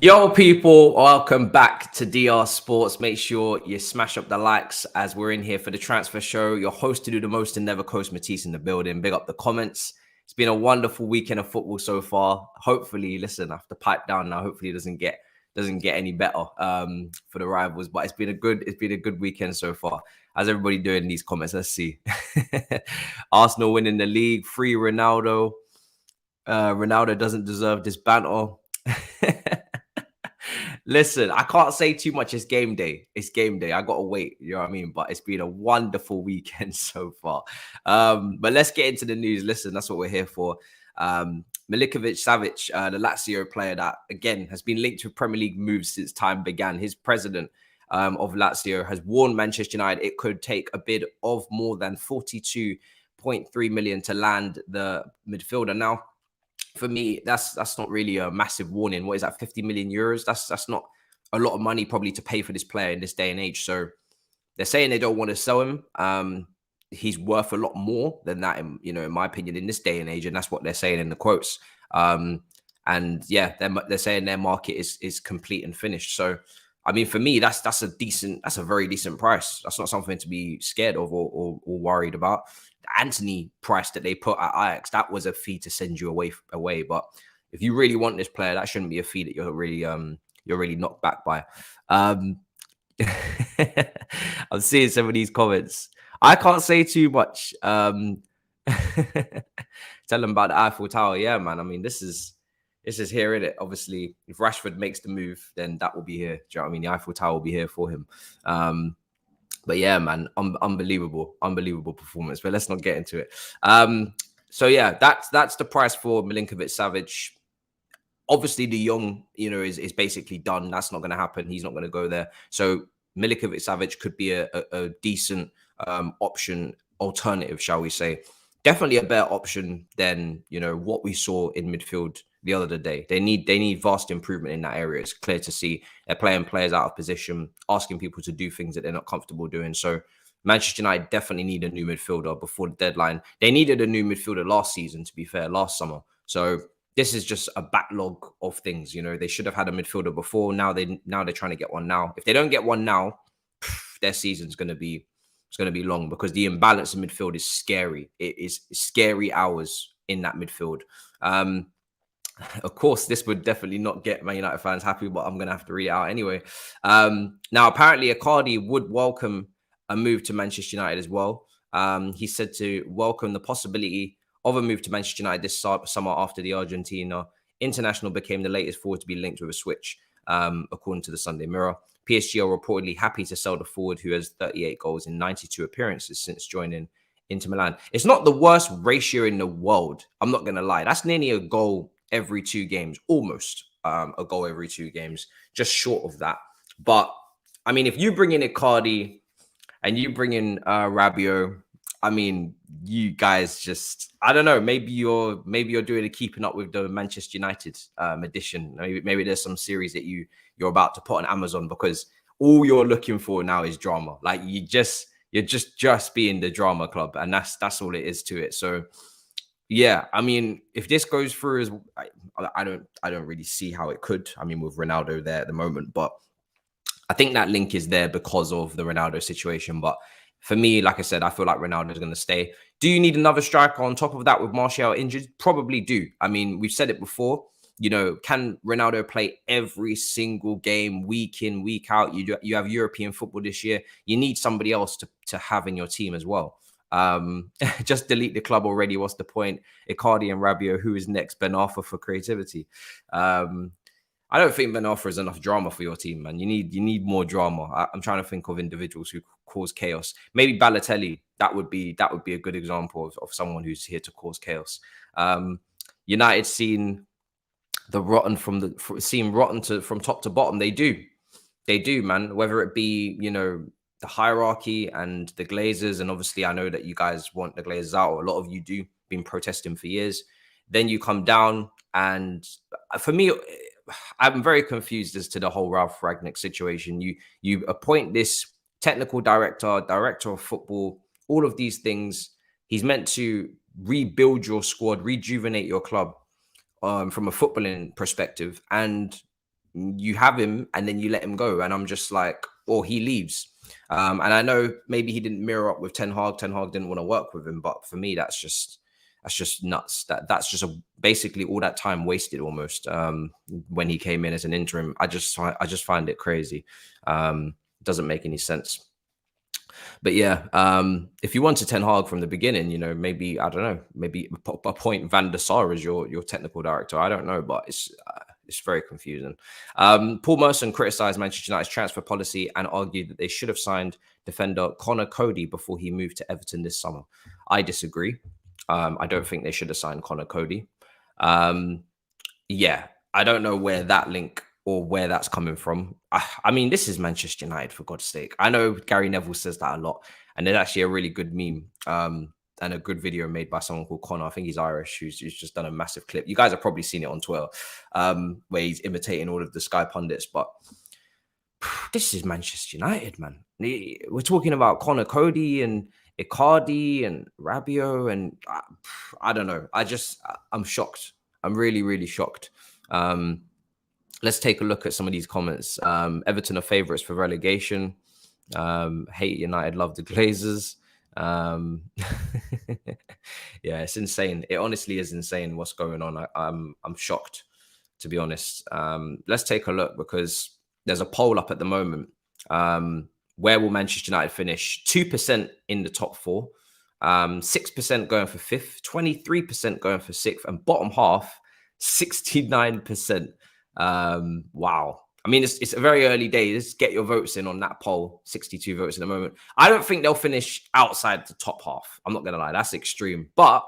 Yo, people, welcome back to DR Sports. Make sure you smash up the likes as we're in here for the transfer show. Your host to do the most and never coast, Matisse in the building. Big up the comments. It's been a wonderful weekend of football so far. Hopefully, listen, I have to pipe down now. Hopefully, it doesn't get any better for the rivals. But it's been a good weekend so far. How's everybody doing in these comments? Let's see. Arsenal winning the league. Free Ronaldo. Ronaldo doesn't deserve this banter. Listen, I can't say too much. It's game day. It's game day. I got to wait. You know what I mean? But it's been a wonderful weekend so far. But let's get into the news. Listen, that's what we're here for. Milinkovic-Savic, the Lazio player that, again, has been linked to Premier League moves since time began. His president of Lazio has warned Manchester United it could take a bid of more than 42.3 million to land the midfielder. Now, for me, that's not really a massive warning. What is that, 50 million euros? That's not a lot of money probably to pay for this player in this day and age. So they're saying they don't want to sell him. He's worth a lot more than that, in my opinion, in this day and age, and that's what they're saying in the quotes. And yeah, they're saying their market is complete and finished. So I mean, for me, that's a very decent price. That's not something to be scared of or worried about. The Anthony price that they put at Ajax, that was a fee to send you away. But if you really want this player, that shouldn't be a fee that you're really knocked back by. I'm seeing some of these comments. I can't say too much. Tell them about the Eiffel Tower. Yeah, man. I mean, this is here, innit? Obviously, if Rashford makes the move, then that will be here. Do you know what I mean? The Eiffel Tower will be here for him. But yeah, man, unbelievable performance. But let's not get into it. So yeah, that's the price for Milinkovic-Savic. Obviously, the young, is basically done. That's not going to happen. He's not going to go there. So Milinkovic-Savic could be a decent option, alternative, shall we say? Definitely a better option than what we saw in midfield the other day. They need vast improvement in that area. It's clear to see they're playing players out of position, asking people to do things that they're not comfortable doing. So Manchester United definitely need a new midfielder before the deadline. They needed a new midfielder last season, to be fair, last summer. So this is just a backlog of things. They should have had a midfielder before. Now they're trying to get one now. If they don't get one now, their season's going to be long, because the imbalance in midfield is scary. It is scary hours in that midfield. Of course, this would definitely not get Man United fans happy, but I'm going to have to read it out anyway. Now, apparently, Icardi would welcome a move to Manchester United as well. He said to welcome the possibility of a move to Manchester United this summer after the Argentina international became the latest forward to be linked with a switch, according to the Sunday Mirror. PSG are reportedly happy to sell the forward, who has 38 goals in 92 appearances since joining Inter Milan. It's not the worst ratio in the world. I'm not going to lie. That's nearly a goal every 2 games, almost a goal every 2 games, just short of that. But I mean, if you bring in Icardi and you bring in Rabiot, I mean, you guys just, I don't know, maybe you're doing a keeping up with the Manchester United edition. Maybe there's some series that you're about to put on Amazon, because all you're looking for now is drama. Like you're just being the drama club, and that's all it is to it. So yeah, I mean, if this goes through, I don't really see how it could. I mean, with Ronaldo there at the moment, but I think that link is there because of the Ronaldo situation. But for me, like I said, I feel like Ronaldo is going to stay. Do you need another striker on top of that with Martial injured? Probably do. I mean, we've said it before. Can Ronaldo play every single game, week in, week out? You have European football this year. You need somebody else to have in your team as well. Just delete the club already. What's the point? Icardi and Rabiot. Who is next? Ben Arfa for creativity. I don't think Ben Arfa is enough drama for your team, man. You need more drama. I'm trying to think of individuals who cause chaos. Maybe Balotelli. That would be a good example of someone who's here to cause chaos. United seen the rotten from top to bottom. They do, man. Whether it be the hierarchy and the Glazers, and obviously I know that you guys want the Glazers out, or a lot of you do, been protesting for years. Then you come down, and for me, I'm very confused as to the whole Ralph Ragnick situation. You appoint this technical director of football, all of these things. He's meant to rebuild your squad, rejuvenate your club from a footballing perspective, and you have him and then you let him go. And I'm just like, or he leaves. And I know maybe he didn't mirror up with Ten Hag. Ten Hag didn't want to work with him, but for me, that's just nuts. That's just basically all that time wasted almost. When he came in as an interim, I just find it crazy. Doesn't make any sense. But yeah, if you wanted Ten Hag from the beginning, you know, maybe I don't know, maybe appoint Van der Sar as your technical director. I don't know, but it's very confusing. Paul Merson criticised Manchester United's transfer policy and argued that they should have signed defender Connor Cody before he moved to Everton this summer. I disagree. I don't think they should have signed Connor Cody. Yeah, I don't know where that link or where that's coming from. I mean, this is Manchester United, for God's sake. I know Gary Neville says that a lot, and there's actually a really good meme and a good video made by someone called Connor. I think he's Irish, who's just done a massive clip. You guys have probably seen it on Twitter, where he's imitating all of the Sky pundits. But this is Manchester United, man. We're talking about Connor Cody and Icardi and Rabiot, and I don't know. I'm shocked. I'm really, really shocked. Let's take a look at some of these comments. Everton are favourites for relegation. Hate United, love the Glazers. Yeah, it's insane. It honestly is insane what's going on. I'm shocked, to be honest. Let's take a look, because there's a poll up at the moment. Where will Manchester United finish? 2% in the top 4, 6% going for 5th, 23% going for 6th, and bottom half, 69%. Wow. I mean, it's a very early days. Get your votes in on that poll. 62 votes at the moment. I don't think they'll finish outside the top half. I'm not going to lie. That's extreme. But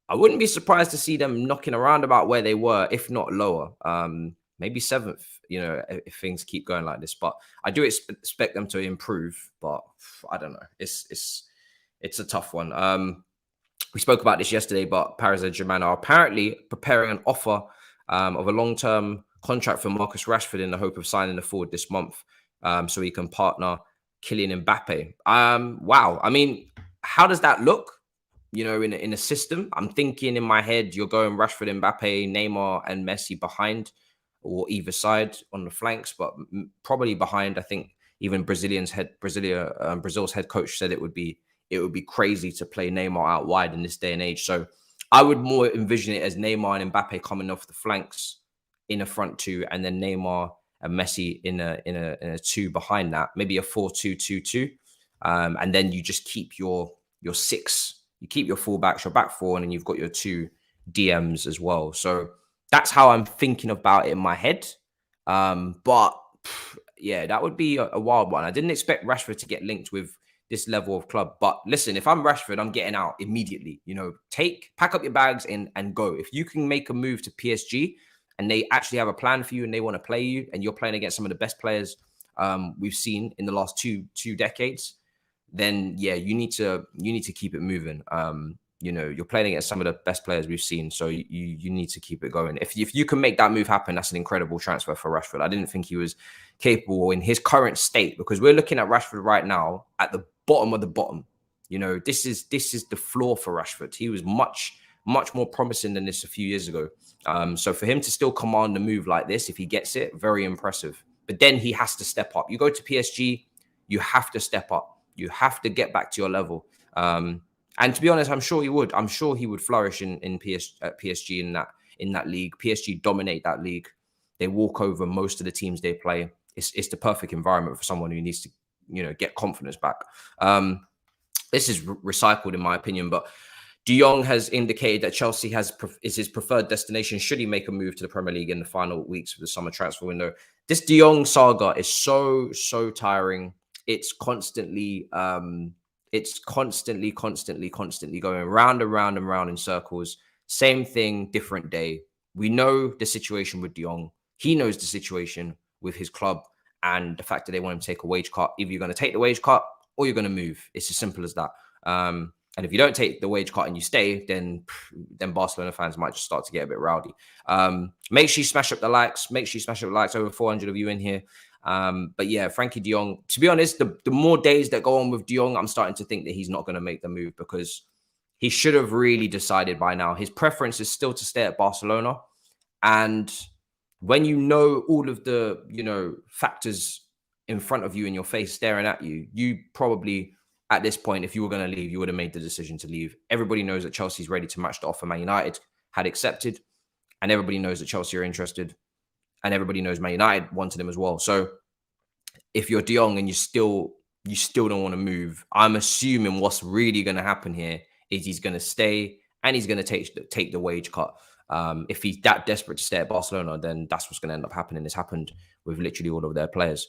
I wouldn't be surprised to see them knocking around about where they were, if not lower. Maybe 7th, you know, if things keep going like this. But I do expect them to improve. But I don't know. It's a tough one. We spoke about this yesterday, but Paris Saint-Germain are apparently preparing an offer of a long-term contract for Marcus Rashford in the hope of signing the forward this month, so he can partner Kylian Mbappe. Wow. I mean, how does that look? You know, in a system, I'm thinking in my head, you're going Rashford, Mbappe, Neymar, and Messi behind, or either side on the flanks, but probably behind. I think even Brazil's head coach said it would be crazy to play Neymar out wide in this day and age. So I would more envision it as Neymar and Mbappe coming off the flanks in a front 2, and then Neymar and Messi in a 2 behind that, maybe a 4-2-2-2, and then you just keep your 6. You keep your fullbacks, your back 4, and then you've got your 2 DMs as well. So that's how I'm thinking about it in my head. But yeah, that would be a wild one. I didn't expect Rashford to get linked with this level of club. But listen, if I'm Rashford, I'm getting out immediately. You know, pack up your bags and go. If you can make a move to PSG and they actually have a plan for you and they want to play you, and you're playing against some of the best players we've seen in the last two decades, then yeah, you need to keep it moving. You know, you're playing against some of the best players we've seen, so you need to keep it going. If you can make that move happen, that's an incredible transfer for Rashford. I didn't think he was capable in his current state, because we're looking at Rashford right now at the bottom of the bottom. You know, this is the floor for Rashford. He was much more promising than this a few years ago. So for him to still command a move like this, if he gets it, very impressive. But then he has to step up. You go to PSG, you have to step up. You have to get back to your level. And to be honest, I'm sure he would. I'm sure he would flourish in PSG in that league. PSG dominate that league. They walk over most of the teams they play. It's the perfect environment for someone who needs to, you know, get confidence back. This is recycled in my opinion, but De Jong has indicated that Chelsea is his preferred destination should he make a move to the Premier League in the final weeks of the summer transfer window. This De Jong saga is so tiring. It's constantly going round and round and round in circles. Same thing, different day. We know the situation with De Jong. He knows the situation with his club and the fact that they want him to take a wage cut. Either you're going to take the wage cut or you're going to move. It's as simple as that. And if you don't take the wage cut and you stay, then Barcelona fans might just start to get a bit rowdy. Make sure you smash up the likes. Over 400 of you in here. But yeah, Frankie De Jong, to be honest, the more days that go on with De Jong, I'm starting to think that he's not going to make the move, because he should have really decided by now. His preference is still to stay at Barcelona. And when you know all of the, factors in front of you in your face staring at you, you probably at this point, if you were going to leave, you would have made the decision to leave. Everybody knows that Chelsea's ready to match the offer Man United had accepted, and everybody knows that Chelsea are interested, and everybody knows Man United wanted him as well. So if you're De Jong and you still don't want to move, I'm assuming what's really going to happen here is he's going to stay and he's going to take the wage cut. If he's that desperate to stay at Barcelona, then that's what's going to end up happening. It's happened with literally all of their players.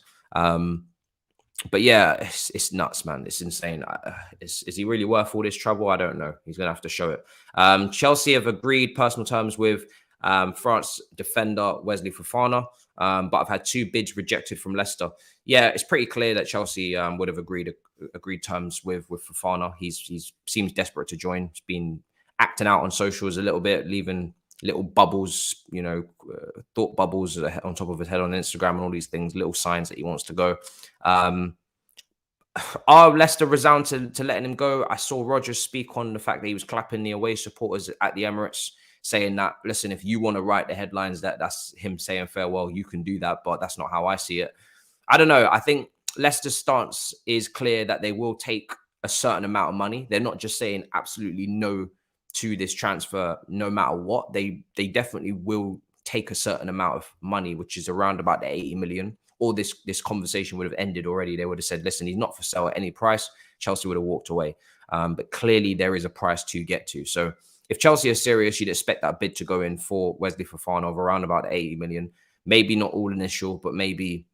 But yeah, it's nuts, man. It's insane. Is he really worth all this trouble? I don't know. He's going to have to show it. Chelsea have agreed personal terms with France defender Wesley Fofana, but I've had 2 bids rejected from Leicester. Yeah, it's pretty clear that Chelsea would have agreed terms with Fofana. He seems desperate to join. He's been acting out on socials a little bit, leaving little bubbles, thought bubbles on top of his head on Instagram and all these things, little signs that he wants to go. Are Leicester resound to letting him go? I saw Rodgers speak on the fact that he was clapping the away supporters at the Emirates, saying that, listen, if you want to write the headlines, that's him saying farewell, you can do that, but that's not how I see it. I don't know. I think Leicester's stance is clear that they will take a certain amount of money. They're not just saying absolutely no to this transfer, no matter what. They definitely will take a certain amount of money, which is around about the 80 million. Or this conversation would have ended already. They would have said, listen, he's not for sale at any price. Chelsea would have walked away. But clearly there is a price to get to. So if Chelsea are serious, you'd expect that bid to go in for Wesley Fofana of around about 80 million. Maybe not all initial, but maybe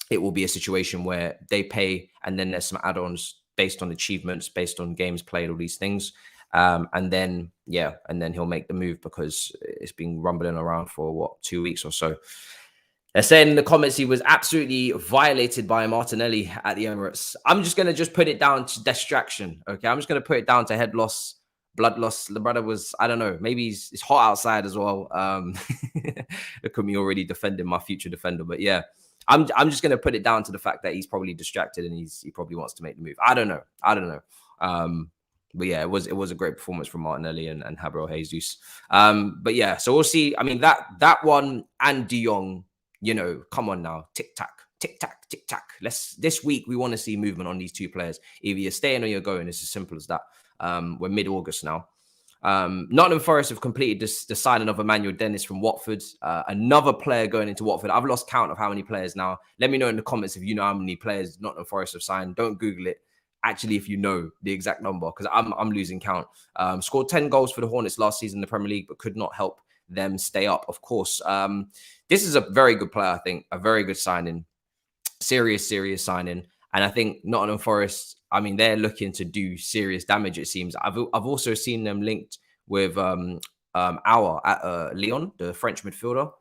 it will be a situation where they pay and then there's some add-ons based on achievements, based on games played, all these things. And then he'll make the move because it's been rumbling around for 2 weeks or so. They're saying in the comments he was absolutely violated by Martinelli at the Emirates. I'm just going to put it down to distraction, okay? I'm just going to put it down to head loss, blood loss. The brother was, I don't know, maybe it's hot outside as well. Look at me already defending my future defender. But yeah, I'm just going to put it down to the fact that he's probably distracted and he probably wants to make the move. I don't know. But yeah, it was a great performance from Martinelli and Gabriel Jesus. But yeah, so we'll see. I mean, that one and De Jong, come on now, tick tack, tick tack, tick tack. This week we want to see movement on these 2 players. Either you're staying or you're going. It's as simple as that. We're mid-August now. Nottingham Forest have completed the signing of Emmanuel Dennis from Watford. Another player going into Watford. I've lost count of how many players now. Let me know in the comments if you know how many players Nottingham Forest have signed. Don't Google it. Actually, if you know the exact number, because I'm losing count. Scored 10 goals for the Hornets last season in the Premier League, but could not help them stay up, of course. This is a very good player, I think. A very good signing. Serious signing. And I think Nottingham Forest, I mean, they're looking to do serious damage, it seems. I've also seen them linked with Aouar at Lyon, the French midfielder,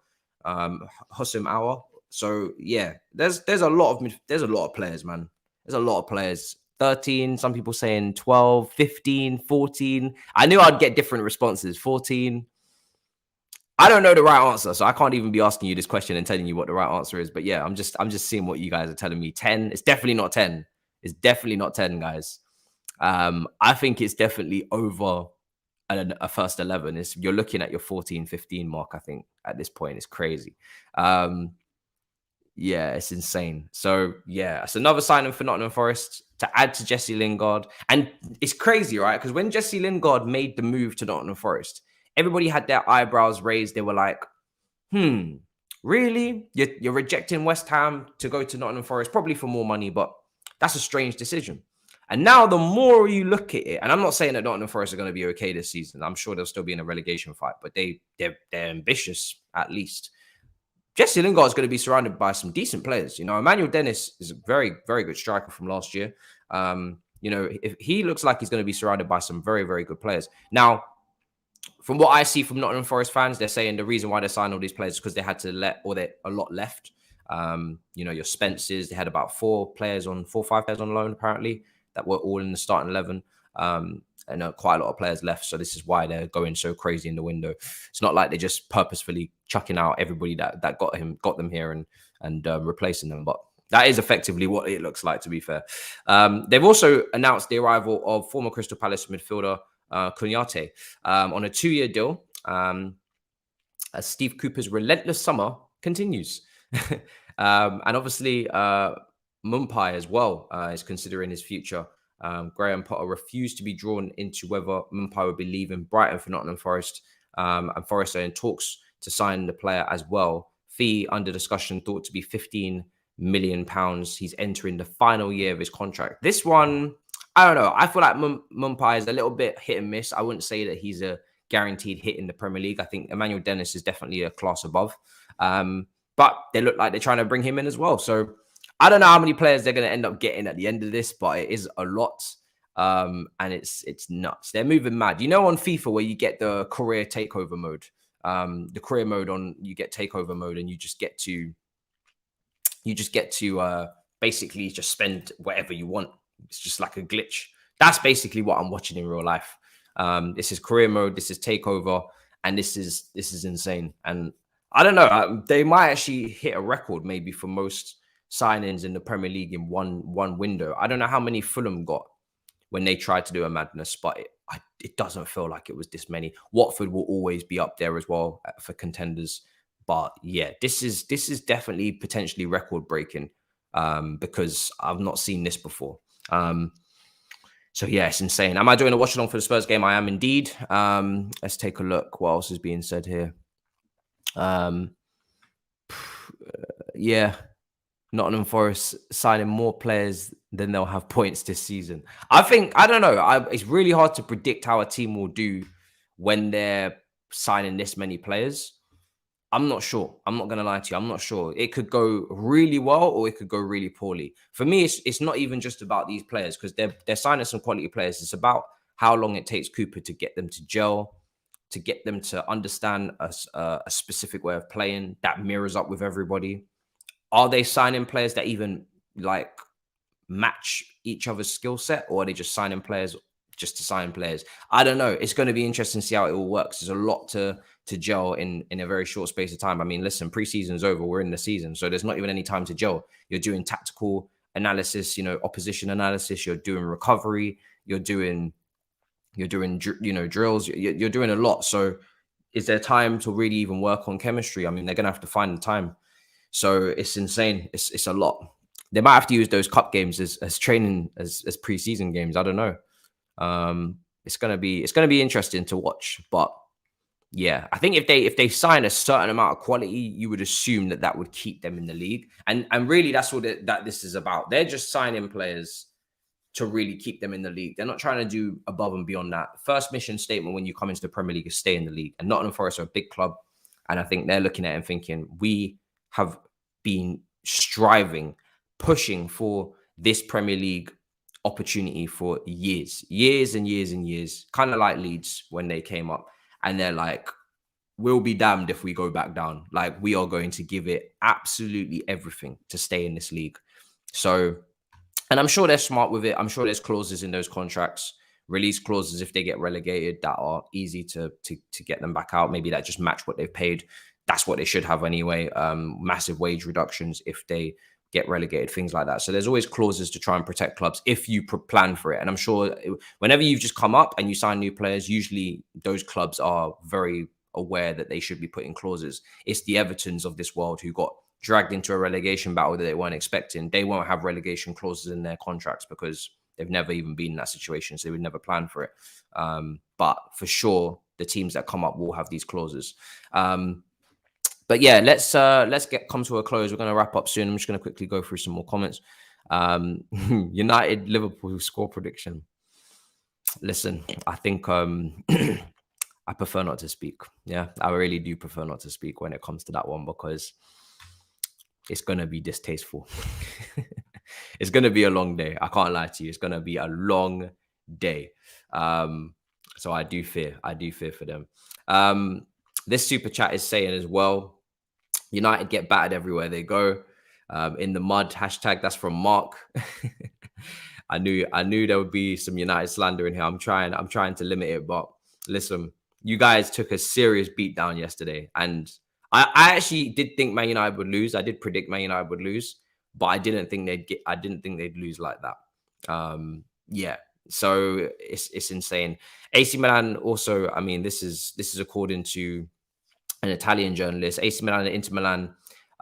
Houssem Aouar. So yeah, there's a lot of players, man. There's a lot of players. 13, some people saying 12, 15, 14. I knew I'd get different responses. 14. I don't know the right answer, so I can't even be asking you this question and telling you what the right answer is. But yeah, I'm just seeing what you guys are telling me. 10. It's definitely not 10. It's definitely not 10, guys. I think it's definitely over a first 11. You're looking at your 14, 15 mark, I think, at this point. It's crazy. Yeah, it's insane. So yeah, it's another signing for Nottingham Forest to add to Jesse Lingard. And it's crazy, right? Because when Jesse Lingard made the move to Nottingham Forest, everybody had their eyebrows raised. They were like, really? You're rejecting West Ham to go to Nottingham Forest, probably for more money, but that's a strange decision. And now the more you look at it, and I'm not saying that Nottingham Forest are going to be okay this season. I'm sure they'll still be in a relegation fight, but they're ambitious at least. Jesse Lingard is going to be surrounded by some decent players. Emmanuel Dennis is a very, very good striker from last year. If he looks like he's going to be surrounded by some very, very good players. Now, from what I see from Nottingham Forest fans, they're saying the reason why they signed all these players is because they had to they're a lot left. Your Spencers, they had about 4 or 5 players on loan, apparently, that were all in the starting 11. And quite a lot of players left. So this is why they're going so crazy in the window. It's not like they're just purposefully chucking out everybody that got them here and replacing them. But that is effectively what it looks like, to be fair. They've also announced the arrival of former Crystal Palace midfielder Kouyate on a 2-year deal. As Steve Cooper's relentless summer continues. And obviously, Mumpai as well is considering his future. Graham Potter refused to be drawn into whether Mumpai would be leaving Brighton for Nottingham Forest. And Forest are in talks to sign the player as well. Fee under discussion thought to be £15 million. He's entering the final year of his contract. This one, I don't know. I feel like Mumpai is a little bit hit and miss. I wouldn't say that he's a guaranteed hit in the Premier League. I think Emmanuel Dennis is definitely a class above. But they look like they're trying to bring him in as well. So I don't know how many players they're going to end up getting at the end of this, but it is a lot. And it's nuts. They're moving mad. You know, on FIFA where you get the career takeover mode, the career mode you get takeover mode, and you just get to basically just spend whatever you want. It's just like a glitch. That's basically what I'm watching in real life. This is career mode. This is takeover, and this is insane. And I don't know. They might actually hit a record maybe for most signings in the Premier League in one window. I don't know how many Fulham got when they tried to do a madness, but it doesn't feel like it was this many. Watford will always be up there as well for contenders. But yeah, this is definitely potentially record breaking because I've not seen this before. So yeah, it's insane. Am I doing a watch along for the Spurs game? I am indeed. Let's take a look. What else is being said here? Yeah, Nottingham Forest signing more players than they'll have points this season. I don't know. It's really hard to predict how a team will do when they're signing this many players. I'm not sure. I'm not going to lie to you. I'm not sure. It could go really well or it could go really poorly. For me, it's not even just about these players because they're signing some quality players. It's about how long it takes Cooper to get them to gel, to get them to understand a specific way of playing that mirrors up with everybody. Are they signing players that even like match each other's skill set, or are they just signing players just to sign players? I don't know. It's going to be interesting to see how it all works. There's a lot to gel in a very short space of time. I mean, listen, preseason's over. We're in the season. So there's not even any time to gel. You're doing tactical analysis, opposition analysis. You're doing recovery. You're doing drills. You're doing a lot. So is there time to really even work on chemistry? I mean, they're going to have to find the time. So it's insane. It's a lot. They might have to use those cup games as training, as preseason games. I don't know. It's gonna be interesting to watch. But yeah, I think if they sign a certain amount of quality, you would assume that would keep them in the league. And really, that's what that this is about. They're just signing players to really keep them in the league. They're not trying to do above and beyond that. First mission statement when you come into the Premier League is stay in the league. And Nottingham Forest are a big club, and I think they're looking at it and thinking we have been striving, pushing for this Premier League opportunity for years and years and years, kind of like Leeds when they came up. And they're like, we'll be damned if we go back down. Like, we are going to give it absolutely everything to stay in this league. So, and I'm sure they're smart with it. I'm sure there's clauses in those contracts, release clauses if they get relegated that are easy to get them back out. Maybe that just match what they've paid. That's what they should have anyway. Massive wage reductions if they get relegated, things like that. So there's always clauses to try and protect clubs if you plan for it. And I'm sure whenever you've just come up and you sign new players, usually those clubs are very aware that they should be putting clauses. It's the Evertons of this world who got dragged into a relegation battle that they weren't expecting. They won't have relegation clauses in their contracts because they've never even been in that situation. So they would never plan for it. But for sure, the teams that come up will have these clauses. But yeah, let's come to a close. We're going to wrap up soon. I'm just going to quickly go through some more comments. United Liverpool score prediction. Listen, I think I prefer not to speak. Yeah, I really do prefer not to speak when it comes to that one because it's going to be distasteful. It's going to be a long day. I can't lie to you. It's going to be a long day. So I do fear for them. This super chat is saying as well, United get battered everywhere they go. In the mud, hashtag, that's from Mark. I knew there would be some United slander in here. I'm trying to limit it, but listen, you guys took a serious beat down yesterday. And I actually did think Man United would lose. I did predict Man United would lose, but I didn't think they'd lose like that. Yeah. So it's insane. AC Milan also, I mean, this is according to an Italian journalist. AC Milan and Inter Milan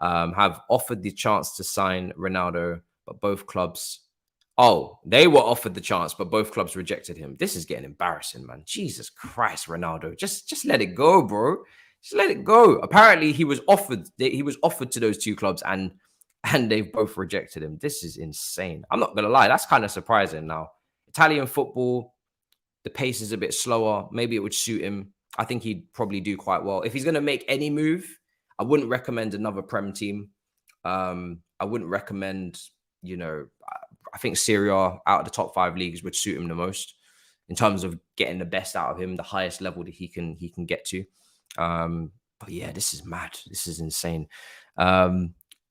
have offered the chance to sign Ronaldo, but both clubs. Oh, they were offered the chance, but both clubs rejected him. This is getting embarrassing, man. Jesus Christ, Ronaldo, just let it go, bro. Just let it go. Apparently, he was offered. He was offered to those two clubs, and they've both rejected him. This is insane. I'm not gonna lie. That's kind of surprising. Now, Italian football, the pace is a bit slower. Maybe it would suit him. I think he'd probably do quite well. If he's going to make any move, I wouldn't recommend another Prem team. I wouldn't recommend, I think Serie A out of the top 5 leagues would suit him the most in terms of getting the best out of him, the highest level that he can get to. But yeah, this is mad. This is insane.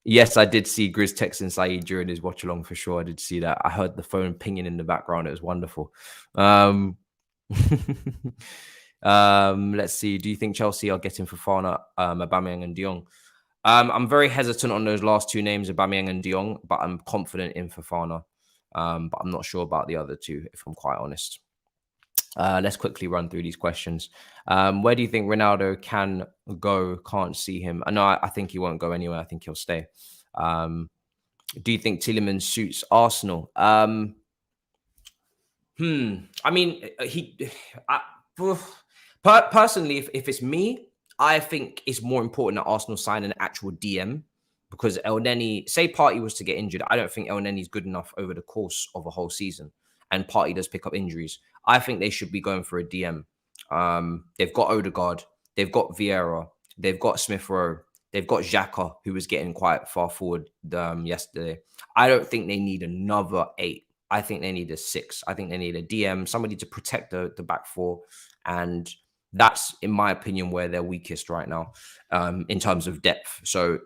Yes, I did see Grizz texting Saeed during his watch along for sure. I did see that. I heard the phone pinging in the background. It was wonderful. Let's see. Do you think Chelsea are getting Fofana, Aubameyang, and De Jong? I'm very hesitant on those last 2 names, Aubameyang and De Jong, but I'm confident in Fofana. But I'm not sure about the other 2, if I'm quite honest. Let's quickly run through these questions. Where do you think Ronaldo can go? Can't see him. No, I think he won't go anywhere. I think he'll stay. Do you think Tielemans suits Arsenal? I mean, personally, if it's me, I think it's more important that Arsenal sign an actual DM, because El Neni, say Partey was to get injured, I don't think El Neni's good enough over the course of a whole season, and Partey does pick up injuries. I think they should be going for a DM. They've got Odegaard, they've got Vieira, they've got Smith Rowe, they've got Xhaka, who was getting quite far forward yesterday. I don't think they need another 8. I think they need a 6. I think they need a DM, somebody to protect the back 4. And that's, in my opinion, where they're weakest right now in terms of depth. So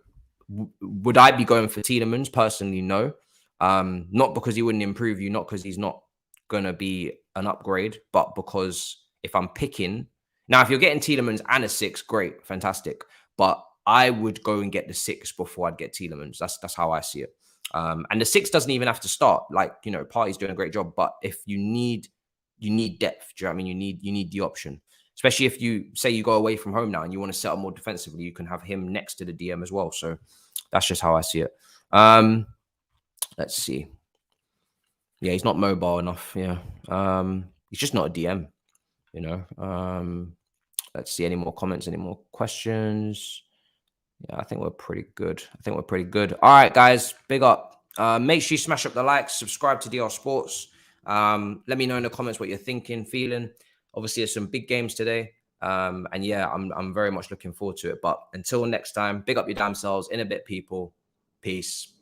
would I be going for Tielemans? Personally, no. Not because he wouldn't improve you, not because he's not going to be an upgrade, but because if I'm picking... Now, if you're getting Tielemans and a 6, great, fantastic. But I would go and get the 6 before I'd get Tielemans. That's how I see it. And the 6 doesn't even have to start. Like, Partey's doing a great job. But if you need depth, do you know what I mean? You need the option. Especially if you say you go away from home now and you want to set up more defensively, you can have him next to the DM as well. So that's just how I see it. Let's see. Yeah, he's not mobile enough. Yeah. He's just not a DM, Let's see, any more comments, any more questions? Yeah, I think we're pretty good. All right, guys, big up. Make sure you smash up the likes, subscribe to DR Sports. Let me know in the comments what you're thinking, feeling. Obviously, there's some big games today. And yeah, I'm very much looking forward to it. But until next time, big up your damn selves. In a bit, people. Peace.